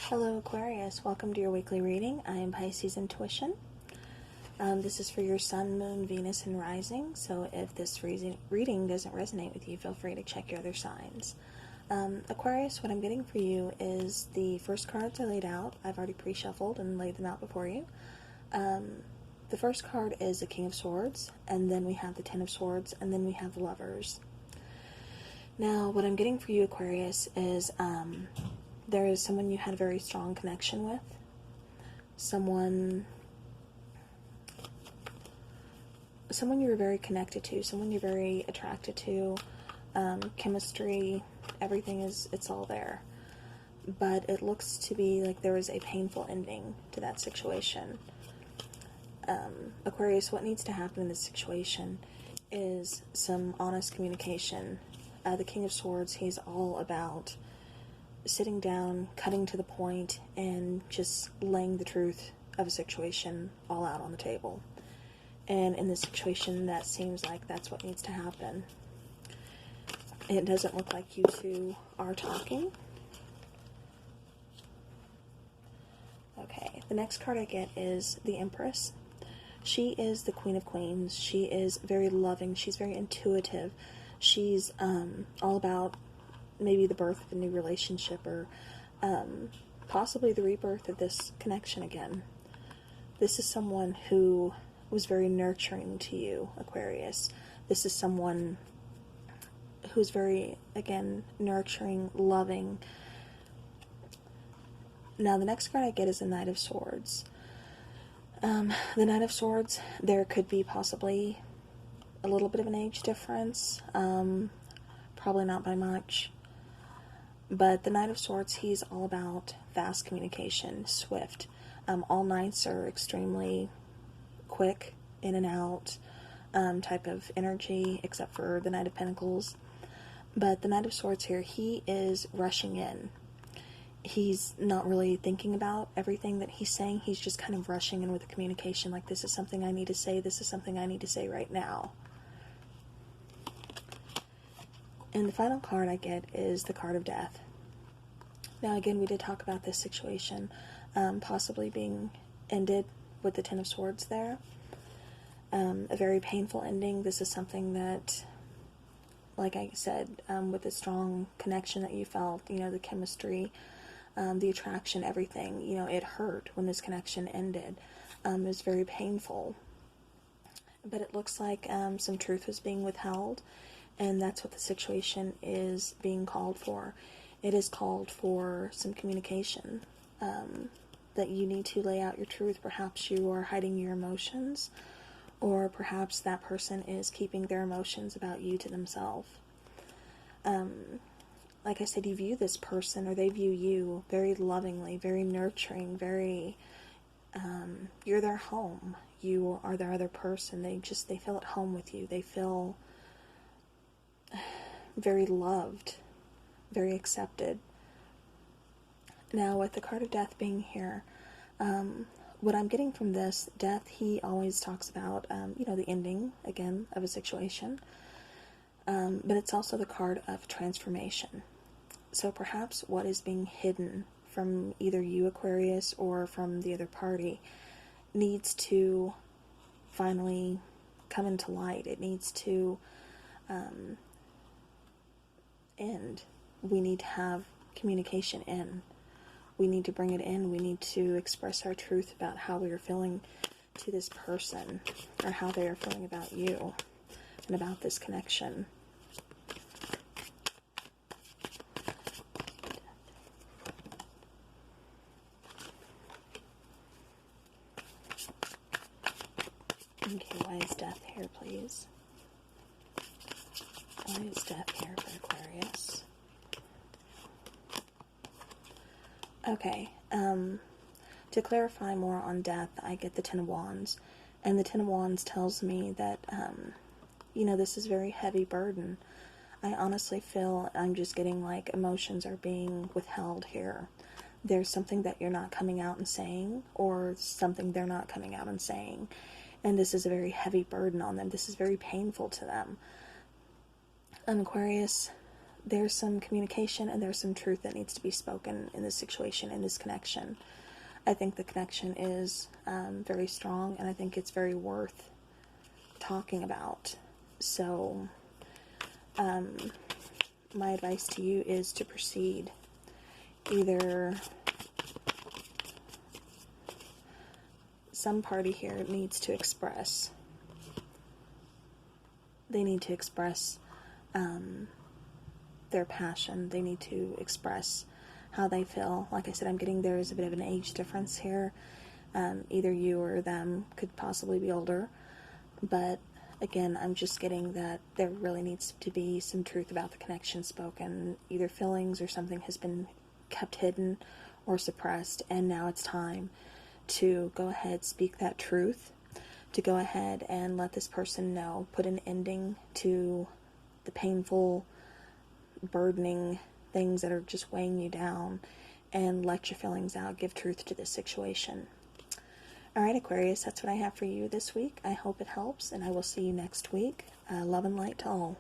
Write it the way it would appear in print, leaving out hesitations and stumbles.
Hello Aquarius, welcome to your weekly reading. I am Pisces Intuition. This is for your Sun, Moon, Venus, and Rising, so if this reading doesn't resonate with you, feel free to check your other signs. Aquarius, what I'm getting for you is the first cards I laid out. I've already pre-shuffled and laid them out before you. The first card is the King of Swords, and then we have the Ten of Swords, and then we have the Lovers. Now, what I'm getting for you, Aquarius, is there is someone you had a very strong connection with, someone you were very connected to, someone you're very attracted to, chemistry, everything it's all there. But it looks to be like there was a painful ending to that situation. Aquarius, what needs to happen in this situation is some honest communication. The King of Swords, he's all about sitting down, cutting to the point, and just laying the truth of a situation all out on the table. And in this situation, that seems like that's what needs to happen. It doesn't look like you two are talking. Okay, the next card I get is the Empress. She is the Queen of Queens. She is very loving. She's very intuitive. She's all about maybe the birth of a new relationship, or possibly the rebirth of this connection again. This is someone who was very nurturing to you, Aquarius. This is someone who's very, again, nurturing, loving. Now, the next card I get is the Knight of Swords. The Knight of Swords, there could be possibly a little bit of an age difference. Probably not by much. But the Knight of Swords, he's all about fast communication, swift. All Knights are extremely quick, in and out type of energy, except for the Knight of Pentacles. But the Knight of Swords here, he is rushing in. He's not really thinking about everything that he's saying. He's just kind of rushing in with the communication, like, this is something I need to say, this is something I need to say right now. And the final card I get is the card of Death. Now, again, we did talk about this situation possibly being ended with the Ten of Swords there. A very painful ending. This is something that, like I said, with the strong connection that you felt, you know, the chemistry, the attraction, everything, you know, it hurt when this connection ended. It was very painful. But it looks like some truth was being withheld. And that's what the situation is being called for. It is called for some communication, that you need to lay out your truth. Perhaps you are hiding your emotions, or perhaps that person is keeping their emotions about you to themselves. Like I said, you view this person, or they view you, very lovingly, very nurturing, very, you're their home. You are their other person. They feel at home with you. They feel very loved, very accepted. Now, with the card of Death being here, what I'm getting from this, Death, he always talks about, you know, the ending, again, of a situation. But it's also the card of transformation. So perhaps what is being hidden from either you, Aquarius, or from the other party needs to finally come into light. It needs to end. We need to have communication in. We need to bring it in. We need to express our truth about how we are feeling to this person, or how they are feeling about you and about this connection. Okay, why is Death here, please? Why is Death here for Aquarius? Okay, to clarify more on Death, I get the Ten of Wands. And the Ten of Wands tells me that, you know, this is a very heavy burden. I honestly feel I'm just getting like emotions are being withheld here. There's something that you're not coming out and saying, or something they're not coming out and saying. And this is a very heavy burden on them. This is very painful to them. Aquarius, there's some communication and there's some truth that needs to be spoken in this situation, in this connection. I think the connection is very strong, and I think it's very worth talking about. So, my advice to you is to proceed. Either some party here needs to express. They need to express their passion. They need to express how they feel. Like I said, I'm getting there is a bit of an age difference here. Either you or them could possibly be older. But again, I'm just getting that there really needs to be some truth about the connection spoken. Either feelings or something has been kept hidden or suppressed, and now it's time to go ahead, speak that truth, to go ahead and let this person know, put an ending to the painful, burdening things that are just weighing you down, and let your feelings out, give truth to this situation. Alright, Aquarius, that's what I have for you this week. I hope it helps, and I will see you next week. Love and light to all.